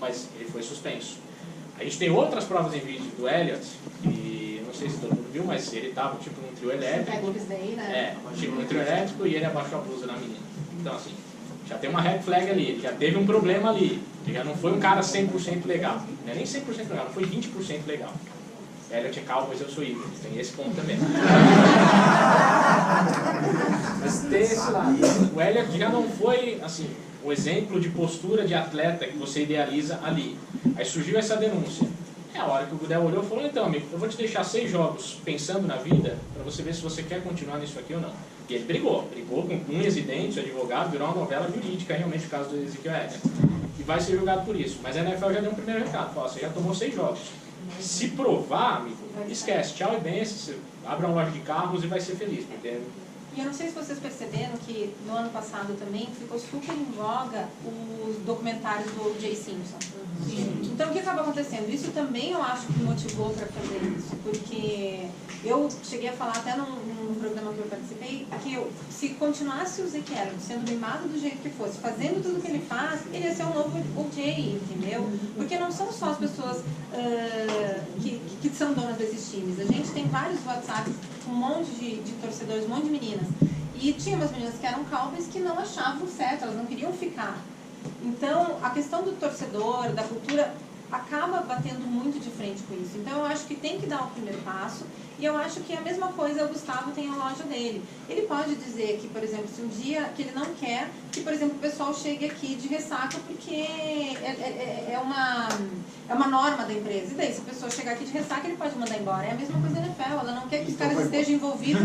mas ele foi suspenso. A gente tem outras provas em vídeo do Elliott, que não sei se todo mundo viu, mas ele estava tipo num trio elétrico. Tipo num trio elétrico e ele abaixou a blusa na menina. Então assim, já tem uma red flag ali, ele já teve um problema ali. Ele já não foi um cara 100% legal. Não é nem 100% legal, não foi 20% legal. Elliott é calmo, mas eu sou híbrido. Tem esse ponto também. Mas tem esse lado. O Elliott já não foi, assim, o exemplo de postura de atleta que você idealiza ali. Aí surgiu essa denúncia. É a hora que o Gudel olhou e falou, então, amigo, eu vou te deixar 6 jogos pensando na vida para você ver se você quer continuar nisso aqui ou não. E ele brigou com unhas e dentes, o advogado, virou uma novela jurídica, realmente, o caso do Ezequiel Elliott. E vai ser julgado por isso. Mas a NFL já deu um primeiro recado. Falou, você já tomou 6 jogos. Se provar, amigo, esquece. Tchau e benção. Você abre uma loja de carros e vai ser feliz. Porque... E eu não sei se vocês perceberam que no ano passado também ficou super em voga os documentários do O.J. Simpson. Então o que acaba acontecendo? Isso também eu acho que motivou para fazer isso, porque eu cheguei a falar até num programa que eu participei, que se continuasse o Ezequiel sendo mimado do jeito que fosse, fazendo tudo que ele faz, ele ia ser um novo O.J., entendeu? Porque não são só as pessoas que são donas desses times. A gente tem vários WhatsApps, um monte de torcedores, um monte de meninas. E tinha umas meninas que eram Cowboys que não achavam certo, elas não queriam ficar. Então, a questão do torcedor, da cultura, acaba batendo muito de frente com isso. Então, eu acho que tem que dar o primeiro passo. E eu acho que a mesma coisa o Gustavo tem a loja dele. Ele pode dizer que, por exemplo, se um dia que ele não quer que, por exemplo, o pessoal chegue aqui de ressaca porque é uma norma da empresa. E daí, se a pessoa chegar aqui de ressaca, ele pode mandar embora. É a mesma coisa da NFL. Ela não quer que os caras estejam envolvidos.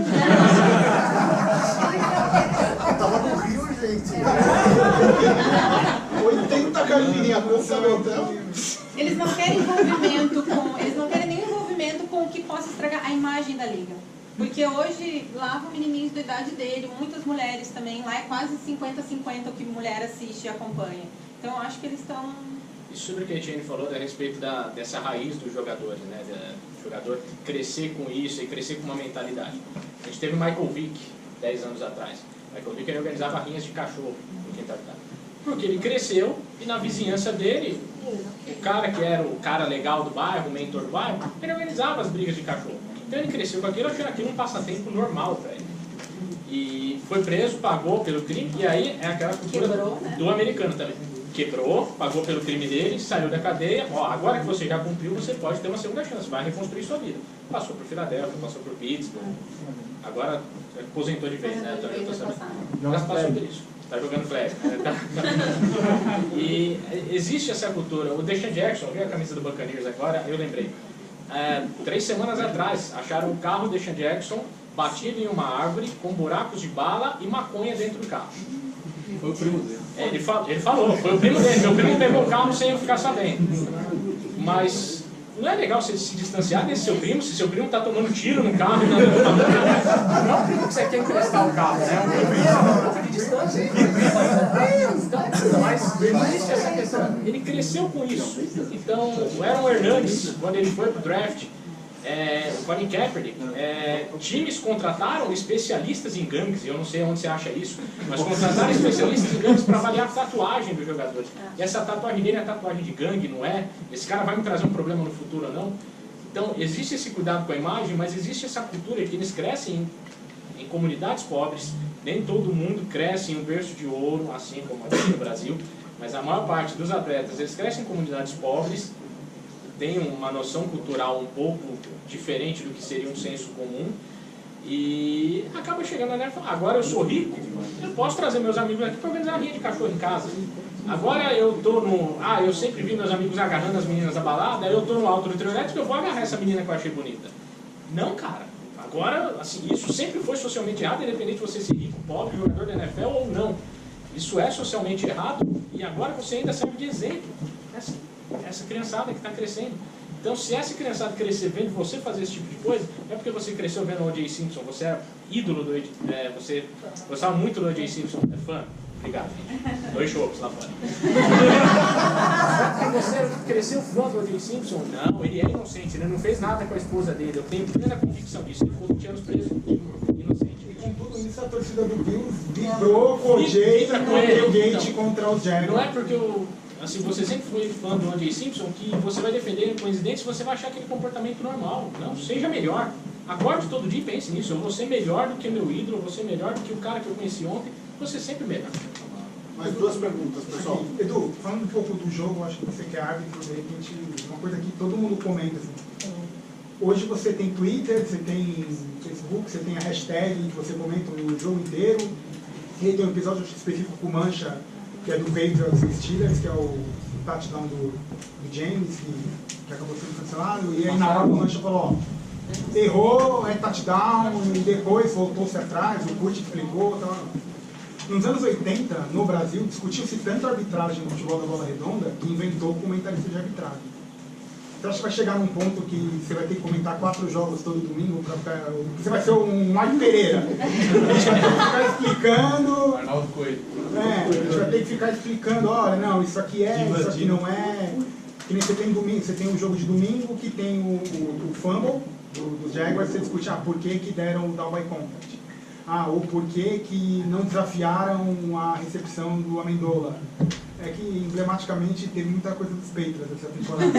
Eu tava no Rio, gente. 80 caipirinha com sabotão. Eles não querem envolvimento eles não querem nenhum envolvimento com o que possa estragar a imagem da liga. Porque hoje lá vão menininhos da idade dele, muitas mulheres também, lá é quase 50-50 o que mulher assiste e acompanha. Então eu acho que eles estão... Isso sobre o que a Etienne falou a respeito dessa raiz dos jogadores, né? Do jogador crescer com isso e crescer com uma mentalidade. A gente teve o Michael Vick 10 anos atrás. O Michael Vick ele organizava rinhas de cachorro no quintal de casa. Porque ele cresceu e na vizinhança dele, o cara que era o cara legal do bairro, o mentor do bairro, ele organizava as brigas de cachorro. Então ele cresceu com aquilo, achando aquilo um passatempo normal para ele. E foi preso, pagou pelo crime, e aí é aquela cultura do americano também. Quebrou, pagou pelo crime dele, saiu da cadeia. Ó, agora que você já cumpriu, você pode ter uma segunda chance, vai reconstruir sua vida. Passou por Filadélfia, passou por Pittsburgh, agora aposentou de vez, né? Eu tô sabendo. Já passou por isso. Tá jogando flash. E existe essa cultura. O Deshaun Jackson, viu a camisa do Buccaneers agora? Eu lembrei. 3 semanas atrás, acharam o carro do Deshaun Jackson batido em uma árvore com buracos de bala e maconha dentro do carro. Foi o primo dele. Ele falou, foi o primo dele. Meu primo pegou o carro sem eu ficar sabendo. Mas não é legal você se distanciar desse seu primo, se seu primo está tomando tiro no carro. Não é o primo que você quer emprestar o carro, né? Um pouco de distância. Mas existe essa questão. Ele cresceu com isso. Então, o Aaron Hernandes, quando ele foi para o draft, o Colin Kaepernick, times contrataram especialistas em gangues, eu não sei onde você acha isso, mas contrataram especialistas em gangues para avaliar a tatuagem dos jogadores. E essa tatuagem dele é tatuagem de gangue, não é? Esse cara vai me trazer um problema no futuro ou não? Então, existe esse cuidado com a imagem, mas existe essa cultura que eles crescem em comunidades pobres. Nem todo mundo cresce em um berço de ouro, assim como aqui no Brasil, mas a maior parte dos atletas, eles crescem em comunidades pobres, tem uma noção cultural um pouco diferente do que seria um senso comum e acaba chegando na net e fala, agora eu sou rico, eu posso trazer meus amigos aqui para organizar a rinha de cachorro em casa. Agora eu tô no... eu sempre vi meus amigos agarrando as meninas da balada, aí eu tô no alto do trio elétrico, eu vou agarrar essa menina que eu achei bonita. Não, cara. Agora, assim, isso sempre foi socialmente errado, independente de você ser rico, pobre, jogador da NFL ou não. Isso é socialmente errado e agora você ainda serve de exemplo. Essa criançada que está crescendo. Então, se essa criançada crescer vendo você fazer esse tipo de coisa, não é porque você cresceu vendo o O.J. Simpson, você é ídolo do você gostava muito do O.J. Simpson, é fã? Obrigado, gente. 2 shows lá fora. Você cresceu fã do O.J. Simpson? Não, ele é inocente, ele não fez nada com a esposa dele. Eu tenho plena convicção disso. Ele ficou 20 anos preso. Inocente. E com tudo isso, a torcida do Bills vibrou com o O.J. e com o Gate contra o Jaguars. Não é porque assim, você sempre foi fã do O.J. Simpson, que você vai defender ele com incidentes, você vai achar aquele comportamento normal. Não, seja melhor. Acorde todo dia e pense nisso. Eu vou ser melhor do que meu ídolo, eu vou ser melhor do que o cara que eu conheci ontem, você sempre melhor. Mais duas perguntas, pessoal. Edu, falando um pouco do jogo, acho que você que é árbitro, de repente, uma coisa que todo mundo comenta, assim. Hoje você tem Twitter, você tem Facebook, você tem a hashtag que você comenta o jogo inteiro. E tem um episódio específico com o Mancha, que é do Patriots e Steelers, que é o touchdown do James, que acabou sendo cancelado. E aí na hora o Mancha falou, ó, errou, é touchdown, e depois voltou-se atrás, o Kurt explicou, tal. Nos anos 80, no Brasil, discutiu-se tanto a arbitragem no futebol da bola redonda que inventou o comentarista de arbitragem. Você acha que vai chegar num ponto que você vai ter que comentar 4 jogos todo domingo? Você vai ser um Mike Pereira. A gente vai ter que ficar explicando. Arnaldo Coelho. A gente vai ter que ficar explicando, olha, não, isso aqui é, isso aqui não é. Que nem você tem domingo, você tem um jogo de domingo que tem o fumble do Jaguars, você discute, por que deram o down by contact? Ou por que não desafiaram a recepção do Amendola? É que, emblematicamente, teve muita coisa dos Patriots essa temporada.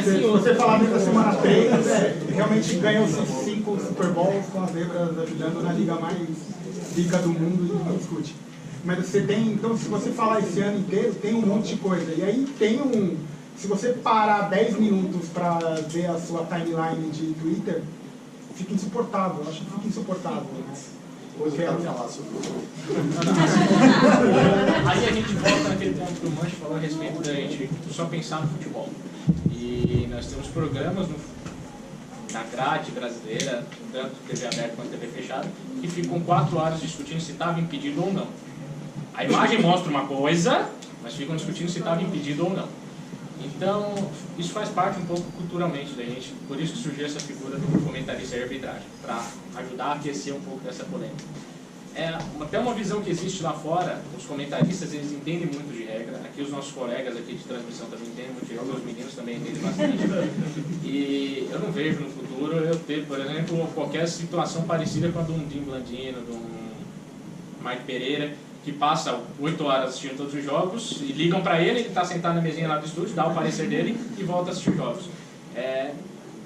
Se você falar dentro da semana 3, realmente ganhou 5 Super Bowls com as zebras ajudando na liga mais rica do mundo e não discute. Mas você tem, então, se você falar esse ano inteiro, tem um monte de coisa. E aí tem se você parar 10 minutos para ver a sua timeline de Twitter, fica insuportável, eu acho que fica insuportável. Depois eu quero falar sobre Aí a gente volta naquele ponto que o Mancha falou a respeito da gente só pensar no futebol. E nós temos programas na grade brasileira, tanto TV aberta quanto TV fechada, que ficam 4 horas discutindo se estava impedido ou não. A imagem mostra uma coisa, mas ficam discutindo se estava impedido ou não. Então, isso faz parte um pouco culturalmente da gente, por isso que surgiu essa figura do comentarista de arbitragem, para ajudar a aquecer um pouco dessa polêmica. Até uma visão que existe lá fora, os comentaristas eles entendem muito de regra, aqui os nossos colegas aqui de transmissão também entendem muito de regra, os meninos também entendem bastante. E eu não vejo no futuro eu ter, por exemplo, qualquer situação parecida com a de um Jim Blandino, de um Mike Pereira, que passa 8 horas assistindo todos os jogos e ligam para ele está sentado na mesinha lá do estúdio, dá o parecer dele e volta a assistir os jogos.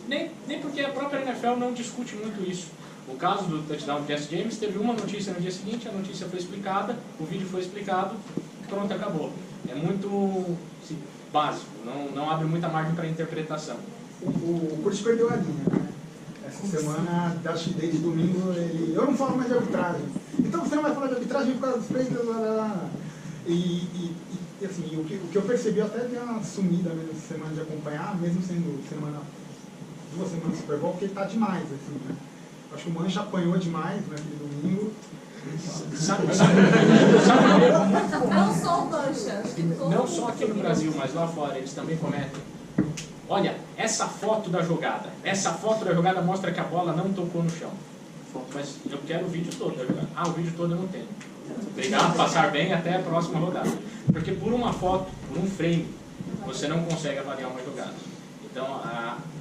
Nem porque a própria NFL não discute muito isso. O caso do touchdown do Jesse James teve uma notícia no dia seguinte, a notícia foi explicada, o vídeo foi explicado, pronto, acabou. É muito básico, não abre muita margem para interpretação. O Kurt perdeu a linha, né? Essa semana, acho que desde domingo, eu não falo mais de arbitragem. Então você não vai falar de arbitragem por causa dos peitos, E assim, o que eu percebi, eu até dei uma sumida mesmo essa semana de acompanhar, mesmo sendo 2 semanas Super Bowl, porque tá demais, assim, né? Acho que o Mancha apanhou demais naquele domingo. Não só o Mancha. Não só aqui no Brasil, mas lá fora, eles também comentam. Olha, essa foto da jogada mostra que a bola não tocou no chão. Mas eu quero o vídeo todo da jogada. O vídeo todo eu não tenho. Obrigado, passar bem até a próxima rodada. Porque por uma foto, por um frame, você não consegue avaliar uma jogada. Então,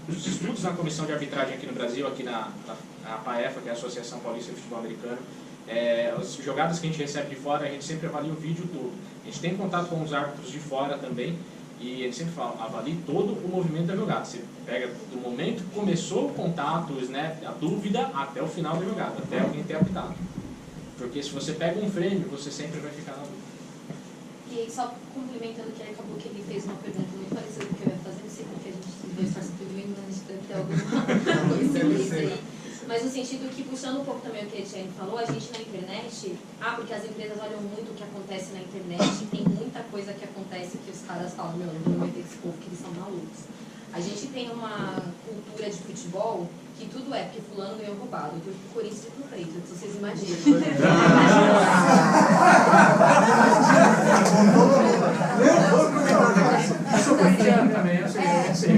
os estudos na comissão de arbitragem aqui no Brasil, aqui na APAEFA, que é a Associação Paulista de Futebol Americano, as jogadas que a gente recebe de fora, a gente sempre avalia o vídeo todo. A gente tem contato com os árbitros de fora também, e ele sempre fala, avalie todo o movimento da jogada. Você pega do momento que começou o contato, o snap, a dúvida, até o final da jogada, até alguém ter apitado. Porque se você pega um frame, você sempre vai ficar na dúvida. E aí, só complementando que ele acabou que ele fez uma pergunta muito parecida com o que eu ia fazer, não sei porque a gente dois torcem pro domingo, mas a gente deve ter alguma coisa sobre isso aí. Mas no sentido que, puxando um pouco também o que a Etienne falou, a gente na internet, porque as empresas olham muito o que acontece na internet, tem muita coisa que acontece que os caras falam, não vou meter esse povo que eles são malucos. A gente tem uma cultura de futebol que tudo é porque fulano ganhou roubado, eu torço pro Corinthians e pro Patriots, vocês imaginam.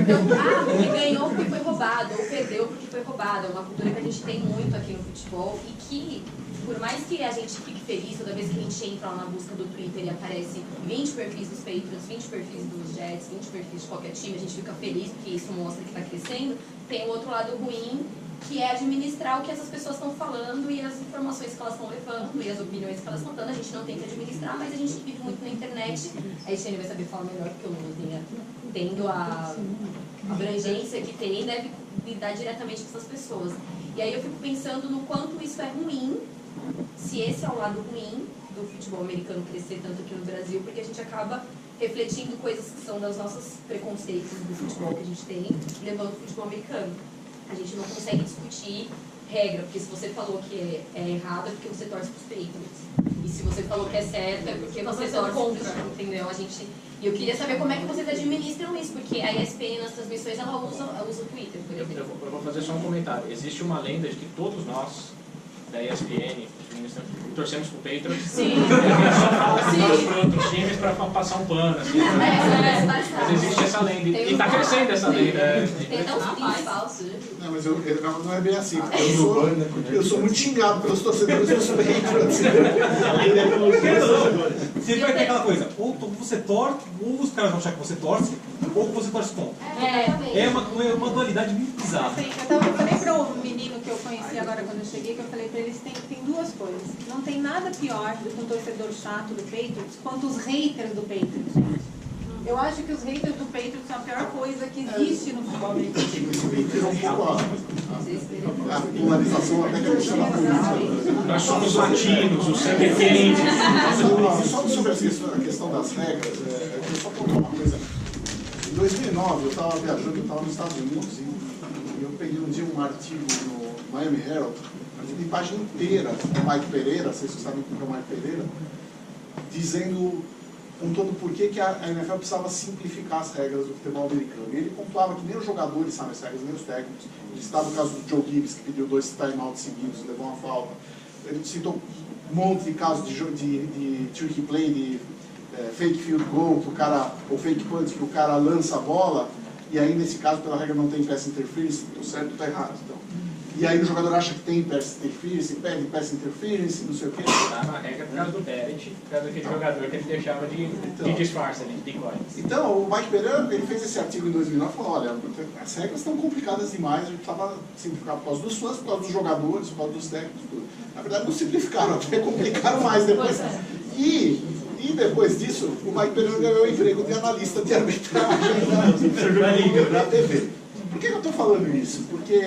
Então, porque ganhou porque foi roubado, ou perdeu porque foi roubado. É uma cultura que a gente tem muito aqui no futebol e que, por mais que a gente fique feliz toda vez que a gente entra lá na busca do Twitter e aparece 20 perfis dos Patriots, 20 perfis dos Jets, 20 perfis de qualquer time, a gente fica feliz porque isso mostra que está crescendo. Tem o outro lado ruim, que é administrar o que essas pessoas estão falando e as informações que elas estão levando e as opiniões que elas estão dando. A gente não tem que administrar, mas a gente que vive muito na internet, a Etienne vai saber falar melhor, porque eu não tenho, tendo a abrangência que tem, deve lidar diretamente com essas pessoas. E aí eu fico pensando no quanto isso é ruim, se esse é o lado ruim do futebol americano crescer tanto aqui no Brasil, porque a gente acaba refletindo coisas que são das nossas preconceitos do futebol que a gente tem, levando o futebol americano. A gente não consegue discutir regra, porque se você falou que é errado é porque você torce para os Patriots. E se você falou que é certo é porque você torce contra, entendeu? E eu queria saber como é que vocês administram isso, porque a ESPN nas transmissões ela usa o Twitter, por exemplo. Eu vou fazer só um comentário. Existe uma lenda de que todos nós, da ESPN, torcemos pro Patriots. Sim. E a gente só fala para outros times para passar um pano. Assim, mas existe essa lenda. E está crescendo essa lenda. Tem até uns prints falsos. Não, mas não é bem assim. Eu sou muito xingado pelos torcedores dos Patriots. Você vai ter aquela coisa, ou você torce, ou os caras vão achar que você torce, ou que você torce contra. É uma dualidade muito bizarra. Eu falei para o menino que eu conheci agora quando eu cheguei, que eu falei para eles, tem duas coisas. Não tem nada pior do que um torcedor chato do Patriots quanto os haters do Patriots, gente. Eu acho que os haters do Patriots são a pior coisa que existe no futebol americano. Tirou um pouco a polarização até que ele chama política. Nós somos latinos, o sangue é quente. Só sobre a questão das regras, eu queria só contar uma coisa. Em 2009, eu estava viajando, eu estava nos Estados Unidos e eu peguei um dia um artigo no Miami Herald, de página inteira, do Mike Pereira, vocês sabem quem é o Mike Pereira, dizendo, contando por que a NFL precisava simplificar as regras do futebol americano. E ele pontuava que nem os jogadores sabem as regras, nem os técnicos. Ele citava o caso do Joe Gibbs, que pediu 2 timeouts seguidos, levou uma falta. Ele citou um monte de casos de tricky play, de fake field goal, que o cara, ou fake punt, que o cara lança a bola, e aí nesse caso, pela regra, não tem pass interference, o certo está errado. Então. E aí o jogador acha que tem pass interference, pede pass interference, não sei o quê. Tá na regra por causa do Barrett, por causa daquele jogador que ele deixava de disfarce, de decoy. Então, o Mike Pereira, ele fez esse artigo em 2009 e falou, olha, as regras estão complicadas demais, a gente precisava simplificar por causa dos fãs, por causa dos jogadores, por causa dos técnicos, tudo. Na verdade, não simplificaram, até complicaram mais depois. E depois disso, o Mike Pereira ganhou o emprego de analista de arbitragem na TV. Por que eu estou falando isso? Porque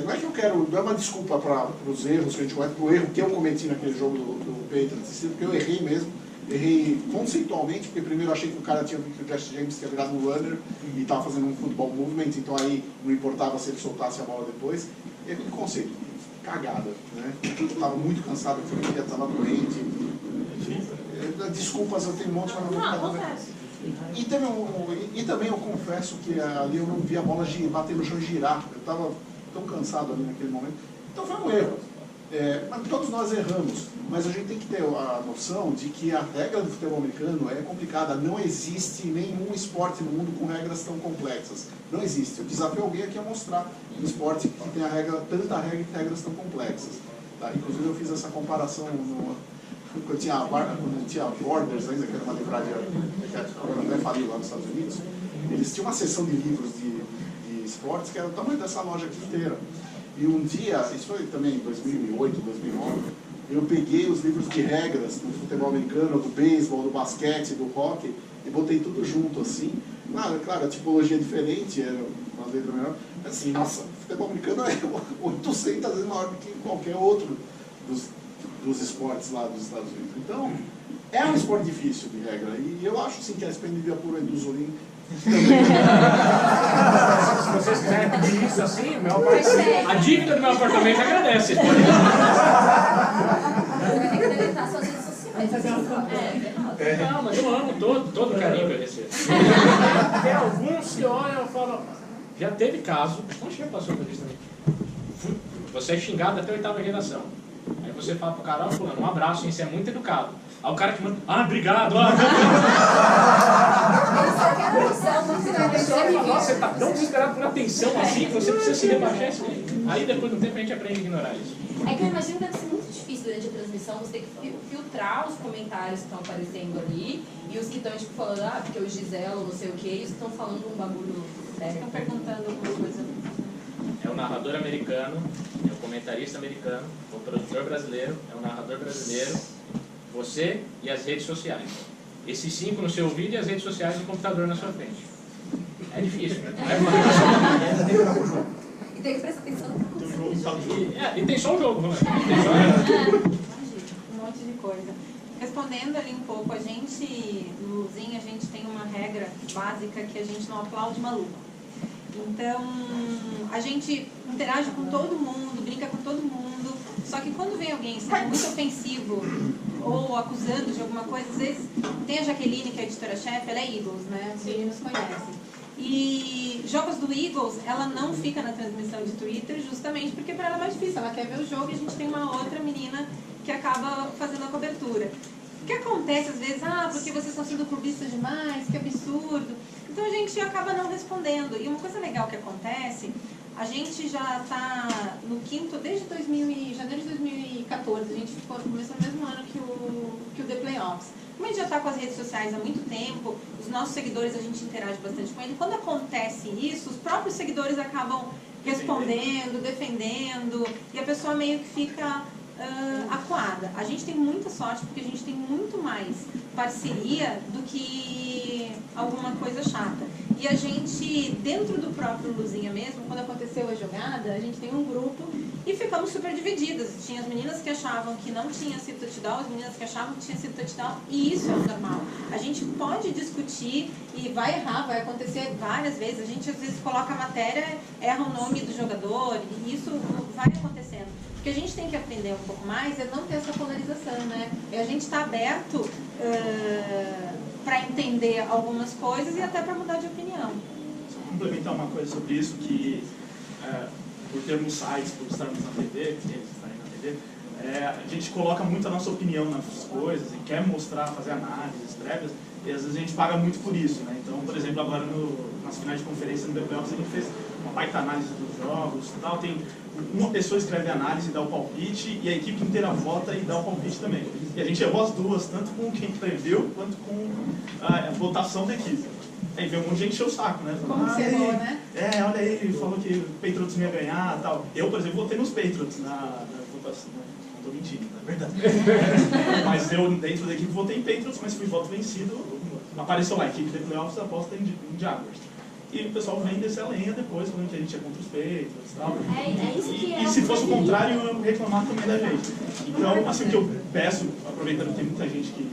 não é que eu quero, não é uma desculpa para os erros que a gente comete, para o erro que eu cometi naquele jogo do Patriots, porque eu errei mesmo, errei conceitualmente, porque primeiro eu achei que o cara tinha visto que o Josh James tinha virado um runner e estava fazendo um football movement, então aí não importava se ele soltasse a bola depois. Erro de conceito, cagada, né? Eu estava muito cansado, eu estava doente. Desculpas, eu tenho um monte, mas não vou ficar. E também eu confesso que ali eu não vi a bola bater no chão e girar. Eu estava tão cansado ali naquele momento. Então foi um erro. Mas todos nós erramos. Mas a gente tem que ter a noção de que a regra do futebol americano é complicada. Não existe nenhum esporte no mundo com regras tão complexas. Não existe. Eu desafio alguém aqui a mostrar um esporte que tem tanta regra e regras tão complexas. Tá? Inclusive eu fiz essa comparação quando tinha Borders ainda, que era uma livraria que até faliu lá nos Estados Unidos. Eles tinham uma seção de livros de esportes que era o tamanho dessa loja aqui inteira. E um dia, isso foi também em 2008, 2009, eu peguei os livros de regras do futebol americano, do beisebol, do basquete, do hockey, e botei tudo junto assim. Claro, a tipologia é diferente, era uma letra melhor, mas assim, nossa, o futebol americano é 800 vezes maior do que qualquer outro dos esportes lá dos Estados Unidos. Então, é um esporte difícil de regra, e eu acho sim que a ESPN devia pôr o Edu Zolim. Se vocês quiserem pedir isso assim, a dívida do meu apartamento agradece. Você vai ter que deletar suas redes sociais. Não, mas eu amo todo carinho que eu recebo. Tem alguns que olham e falam, já teve caso, onde já passou por isso também? Você é xingado até a 8ª geração. Aí você fala pro cara, fulano, um abraço, hein, você é muito educado. Aí o cara que manda, obrigado, você tá tão desesperado por atenção assim que você precisa se rebaixar isso aí. Aí depois de um tempo a gente aprende a ignorar isso. É que eu imagino que deve ser muito difícil durante a transmissão você ter que filtrar os comentários que estão aparecendo ali e os que estão tipo falando, porque o Giselo, não sei o que, e os que estão falando um bagulho sério. Estão perguntando alguma coisa. é o narrador americano, é o comentarista americano, o produtor brasileiro, é o narrador brasileiro, você e as redes sociais. Esses 5 no seu vídeo e as redes sociais e o computador na sua frente. É difícil, né? Não é fácil. E tem que prestar atenção no E tem só o jogo, né? Tem só Um monte de coisa. Respondendo ali um pouco, a gente, no Luzinha, a gente tem uma regra básica que a gente não aplaude maluco. Então, a gente interage com todo mundo, brinca com todo mundo, só que quando vem alguém sendo muito ofensivo ou acusando de alguma coisa, às vezes tem a Jaqueline, que é a editora-chefe, ela é Eagles, né? Os meninos conhecem. E jogos do Eagles, ela não fica na transmissão de Twitter justamente porque para ela é mais difícil. Ela quer ver o jogo e a gente tem uma outra menina que acaba fazendo a cobertura. O que acontece às vezes? Porque vocês estão sendo clubistas demais, que absurdo. Então a gente acaba não respondendo. E uma coisa legal que acontece, a gente já está no 5º, desde janeiro de 2014, a gente começou no mesmo ano que o The Playoffs. Como a gente já está com as redes sociais há muito tempo, os nossos seguidores, a gente interage bastante com eles. Quando acontece isso, os próprios seguidores acabam respondendo, defendendo, e a pessoa meio que fica acuada. A gente tem muita sorte porque a gente tem muito mais parceria do que alguma coisa chata. E a gente, dentro do próprio Luzinha mesmo, quando aconteceu a jogada, a gente tem um grupo e ficamos super divididas. Tinha as meninas que achavam que não tinha sido touchdown, as meninas que achavam que tinha sido touchdown, e isso é normal. A gente pode discutir e vai errar, vai acontecer várias vezes. A gente às vezes coloca a matéria, erra o nome do jogador, e isso vai acontecendo. O que a gente tem que aprender um pouco mais é não ter essa polarização, né? A gente está aberto para entender algumas coisas e até para mudar de opinião. Só complementar uma coisa sobre isso, que por termos sites, por estarmos na TV, eles estarem na TV, a gente coloca muito a nossa opinião nas coisas e quer mostrar, fazer análises prévias, e às vezes a gente paga muito por isso, né? Então, por exemplo, agora nas finais de conferência no The Playoffs, a gente fez uma baita análise dos jogos e tal, tem uma pessoa escreve a análise e dá o palpite, e a equipe inteira vota e dá o palpite também. E a gente errou as duas, tanto com quem escreveu, quanto com a votação da equipe. Aí veio um monte de gente encher o saco, né? Como você errou, né? Olha aí, ele falou que o Patriots não ia ganhar e tal. Eu, por exemplo, votei nos Patriots na votação. Não tô mentindo, na verdade. Mas eu, dentro da equipe, votei em Patriots, mas fui voto vencido. Apareceu lá, a equipe de playoffs aposta em Jaguars. E o pessoal vem descer a lenha depois, falando que a gente é contra os Patriots e tal. isso que E se fosse o contrário, eu reclamar também da gente. Então, assim, o que eu peço, aproveitando que tem muita gente que